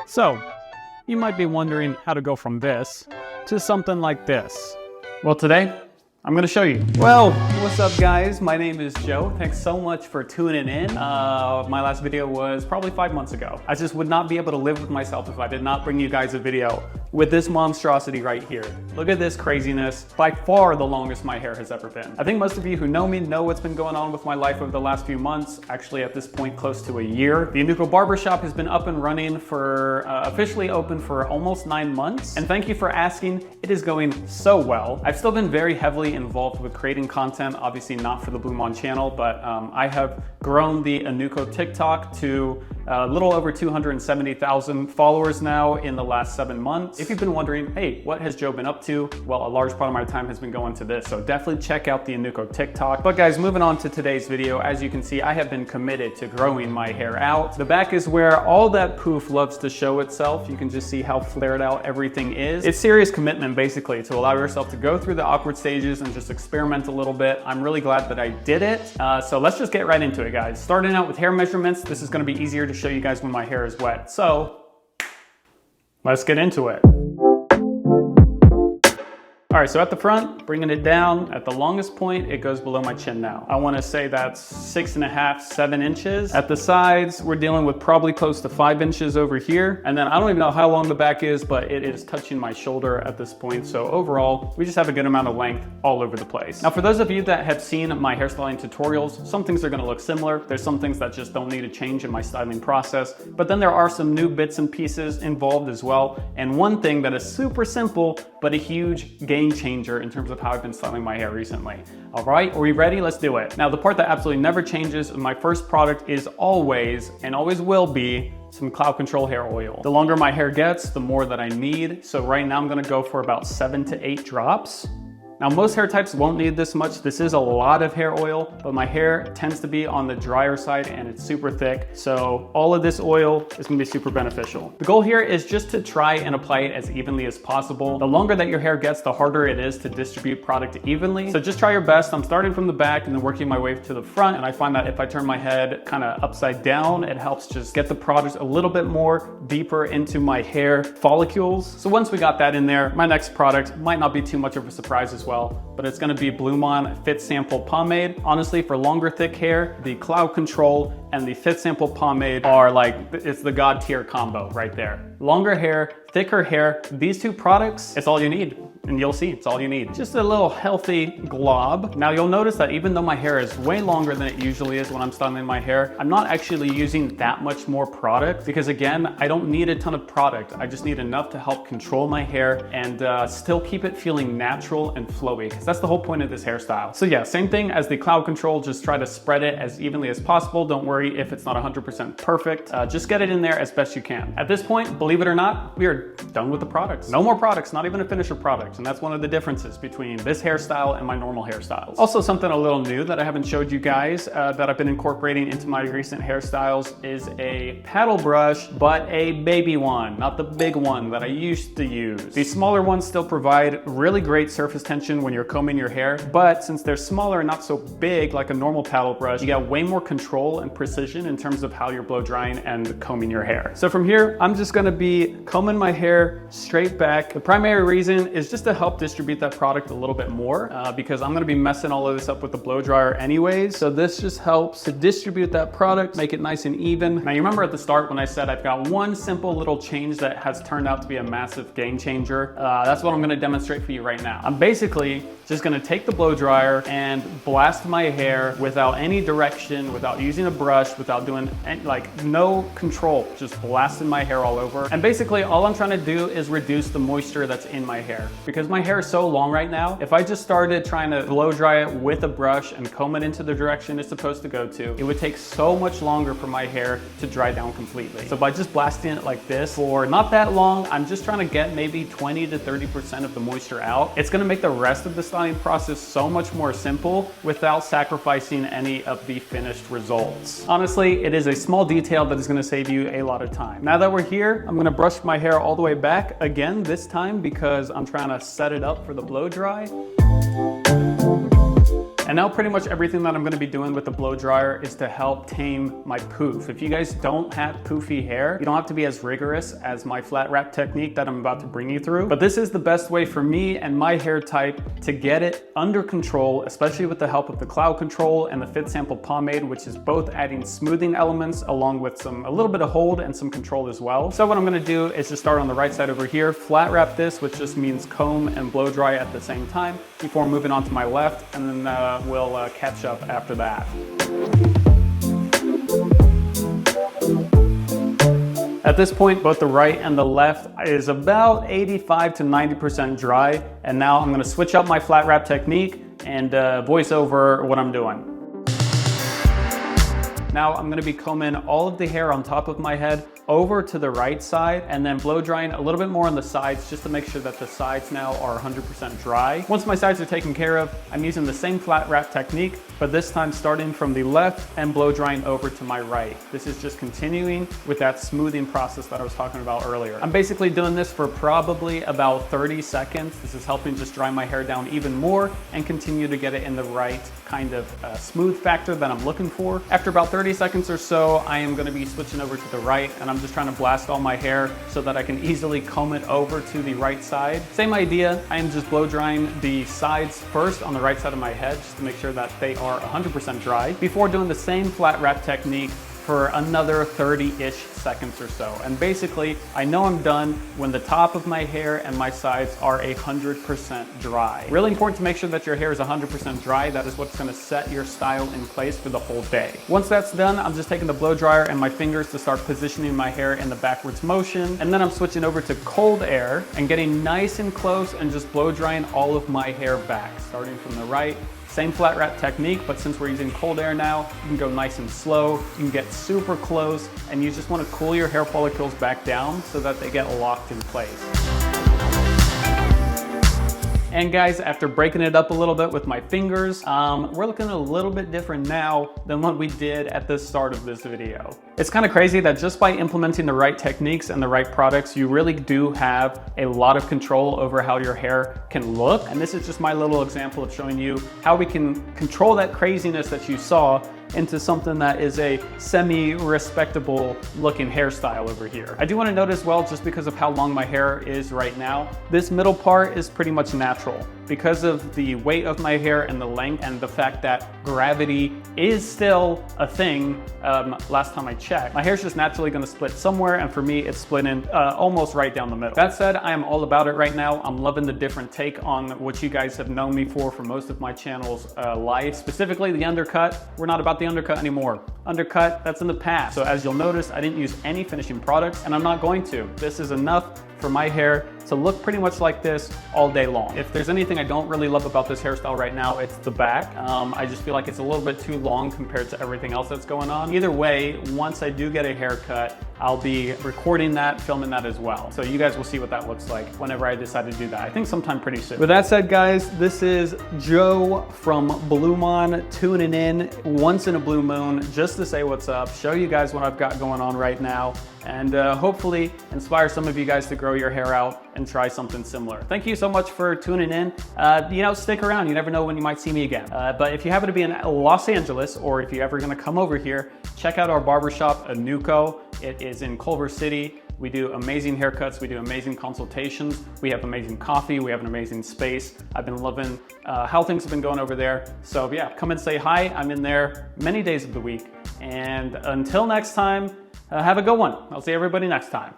So, you might be wondering how to go from this to something like this. Well, today, I'm gonna show you. Well, what's up guys? My name is Joe. Thanks so much for tuning in. My last video was probably 5 months ago. I just would not be able to live with myself if I did not bring you guys a video with this monstrosity right here. Look at this craziness. By far the longest my hair has ever been. I think most of you who know me know what's been going on with my life over the last few months. Actually, at this point, close to a year. The Inuko Barbershop has been up and running for, officially open for almost 9 months. And thank you for asking. It is going so well. I've still been very heavily involved with creating content, obviously not for the BluMaan channel, but I have grown the Inuko TikTok to a little over 270,000 followers now in the last 7 months. If you've been wondering, hey, what has Joe been up to? Well, a large part of my time has been going to this, so definitely check out the Inuko TikTok. But guys, moving on to today's video, as you can see, I have been committed to growing my hair out. The back is where all that poof loves to show itself. You can just see how flared out everything is. It's serious commitment, basically, to allow yourself to go through the awkward stages and just experiment a little bit. I'm really glad that I did it. So let's just get right into it, guys. Starting out with hair measurements, this is gonna be easier to show you guys when my hair is wet. So let's get into it. All right, so at the front, bringing it down, at the longest point, it goes below my chin now. I wanna say that's 6.5, 7 inches. At the sides, we're dealing with probably close to 5 inches over here. And then I don't even know how long the back is, but it is touching my shoulder at this point. So overall, we just have a good amount of length all over the place. Now, for those of you that have seen my hairstyling tutorials, some things are gonna look similar. There's some things that just don't need a change in my styling process, but then there are some new bits and pieces involved as well. And one thing that is super simple, but a huge game changer in terms of how I've been styling my hair recently. All right, are we ready? Let's do it. Now, the part that absolutely never changes in my first product is always, and always will be, some cloud control hair oil. The longer my hair gets, the more that I need. So right now I'm gonna go for about 7 to 8 drops. Now, most hair types won't need this much. This is a lot of hair oil, but my hair tends to be on the drier side and it's super thick. So all of this oil is gonna be super beneficial. The goal here is just to try and apply it as evenly as possible. The longer that your hair gets, the harder it is to distribute product evenly. So just try your best. I'm starting from the back and then working my way to the front. And I find that if I turn my head kind of upside down, it helps just get the product a little bit more deeper into my hair follicles. So once we got that in there, my next product might not be too much of a surprise as well, but it's gonna be BluMaan Fit Sample Pomade. Honestly, for longer thick hair, the Cloud Control and the Fit Sample Pomade are like, it's the God tier combo right there. Longer hair, thicker hair, these two products, it's all you need. And you'll see, it's all you need. Just a little healthy glob. Now you'll notice that even though my hair is way longer than it usually is when I'm styling my hair, I'm not actually using that much more product because again, I don't need a ton of product. I just need enough to help control my hair and still keep it feeling natural and flowy, because that's the whole point of this hairstyle. So yeah, same thing as the Cloud Control, just try to spread it as evenly as possible. Don't worry if it's not 100% perfect. Just get it in there as best you can. At this point, believe it or not, we are done with the products. No more products, not even a finisher product. And that's one of the differences between this hairstyle and my normal hairstyles. Also, something a little new that I haven't showed you guys that I've been incorporating into my recent hairstyles is a paddle brush, but a baby one, not the big one that I used to use. These smaller ones still provide really great surface tension when you're combing your hair, but since they're smaller and not so big like a normal paddle brush, you got way more control and precision in terms of how you're blow drying and combing your hair. So from here, I'm just gonna be combing my hair straight back. The primary reason is just to help distribute that product a little bit more because I'm gonna be messing all of this up with the blow dryer anyways. So this just helps to distribute that product, make it nice and even. Now you remember at the start when I said I've got one simple little change that has turned out to be a massive game changer. That's what I'm gonna demonstrate for you right now. I'm basically just gonna take the blow dryer and blast my hair without any direction, without using a brush, without doing any, like no control, just blasting my hair all over. And basically all I'm trying to do is reduce the moisture that's in my hair. Because my hair is so long right now, if I just started trying to blow dry it with a brush and comb it into the direction it's supposed to go to, it would take so much longer for my hair to dry down completely. So by just blasting it like this for not that long, I'm just trying to get maybe 20 to 30% of the moisture out. It's gonna make the rest of the styling process so much more simple without sacrificing any of the finished results. Honestly, it is a small detail that is gonna save you a lot of time. Now that we're here, I'm gonna brush my hair all the way back again this time because I'm trying to set it up for the blow dry. And now pretty much everything that I'm gonna be doing with the blow dryer is to help tame my poof. If you guys don't have poofy hair, you don't have to be as rigorous as my flat wrap technique that I'm about to bring you through. But this is the best way for me and my hair type to get it under control, especially with the help of the cloud control and the fit sample pomade, which is both adding smoothing elements along with a little bit of hold and some control as well. So what I'm gonna do is just start on the right side over here, flat wrap this, which just means comb and blow dry at the same time before moving on to my left, and then we'll catch up after that. At this point, both the right and the left is about 85 to 90% dry. And now I'm gonna switch up my flat wrap technique and voice over what I'm doing. Now I'm gonna be combing all of the hair on top of my head over to the right side and then blow drying a little bit more on the sides just to make sure that the sides now are 100% dry. Once my sides are taken care of, I'm using the same flat wrap technique, but this time starting from the left and blow drying over to my right. This is just continuing with that smoothing process that I was talking about earlier. I'm basically doing this for probably about 30 seconds. This is helping just dry my hair down even more and continue to get it in the right kind of smooth factor that I'm looking for. After about 30 seconds or so, I am gonna be switching over to the right, and I'm just trying to blast all my hair so that I can easily comb it over to the right side. Same idea, I am just blow drying the sides first on the right side of my head just to make sure that they are 100% dry before doing the same flat wrap technique for another 30-ish seconds or so. And basically, I know I'm done when the top of my hair and my sides are 100% dry. Really important to make sure that your hair is 100% dry. That is what's gonna set your style in place for the whole day. Once that's done, I'm just taking the blow dryer and my fingers to start positioning my hair in the backwards motion. And then I'm switching over to cold air and getting nice and close and just blow drying all of my hair back, starting from the right. Same flat wrap technique, but since we're using cold air now, you can go nice and slow, you can get super close, and you just wanna cool your hair follicles back down so that they get locked in place. And guys, after breaking it up a little bit with my fingers, we're looking a little bit different now than what we did at the start of this video. It's kind of crazy that just by implementing the right techniques and the right products, you really do have a lot of control over how your hair can look. And this is just my little example of showing you how we can control that craziness that you saw into something that is a semi-respectable looking hairstyle over here. I do want to note as well, just because of how long my hair is right now, this middle part is pretty much natural. Because of the weight of my hair and the length and the fact that gravity is still a thing, last time I checked, my hair's just naturally gonna split somewhere, and for me, it's splitting almost right down the middle. That said, I am all about it right now. I'm loving the different take on what you guys have known me for most of my channel's life, specifically the undercut. We're not about the undercut anymore. Undercut, that's in the past. So as you'll notice, I didn't use any finishing products, and I'm not going to. This is enough for my hair to look pretty much like this all day long. If there's anything I don't really love about this hairstyle right now, it's the back. I just feel like it's a little bit too long compared to everything else that's going on. Either way, once I do get a haircut, I'll be recording that, filming that as well. So you guys will see what that looks like whenever I decide to do that. I think sometime pretty soon. With that said, guys, this is Joe from BluMaan tuning in once in a blue moon just to say what's up, show you guys what I've got going on right now, and hopefully inspire some of you guys to grow your hair out and try something similar. Thank you so much for tuning in. Stick around. You never know when you might see me again. But if you happen to be in Los Angeles, or if you're ever gonna come over here, check out our barbershop, Anuko. It is in Culver City. We do amazing haircuts. We do amazing consultations. We have amazing coffee. We have an amazing space. I've been loving how things have been going over there. So yeah, come and say hi. I'm in there many days of the week. And until next time, have a good one. I'll see everybody next time.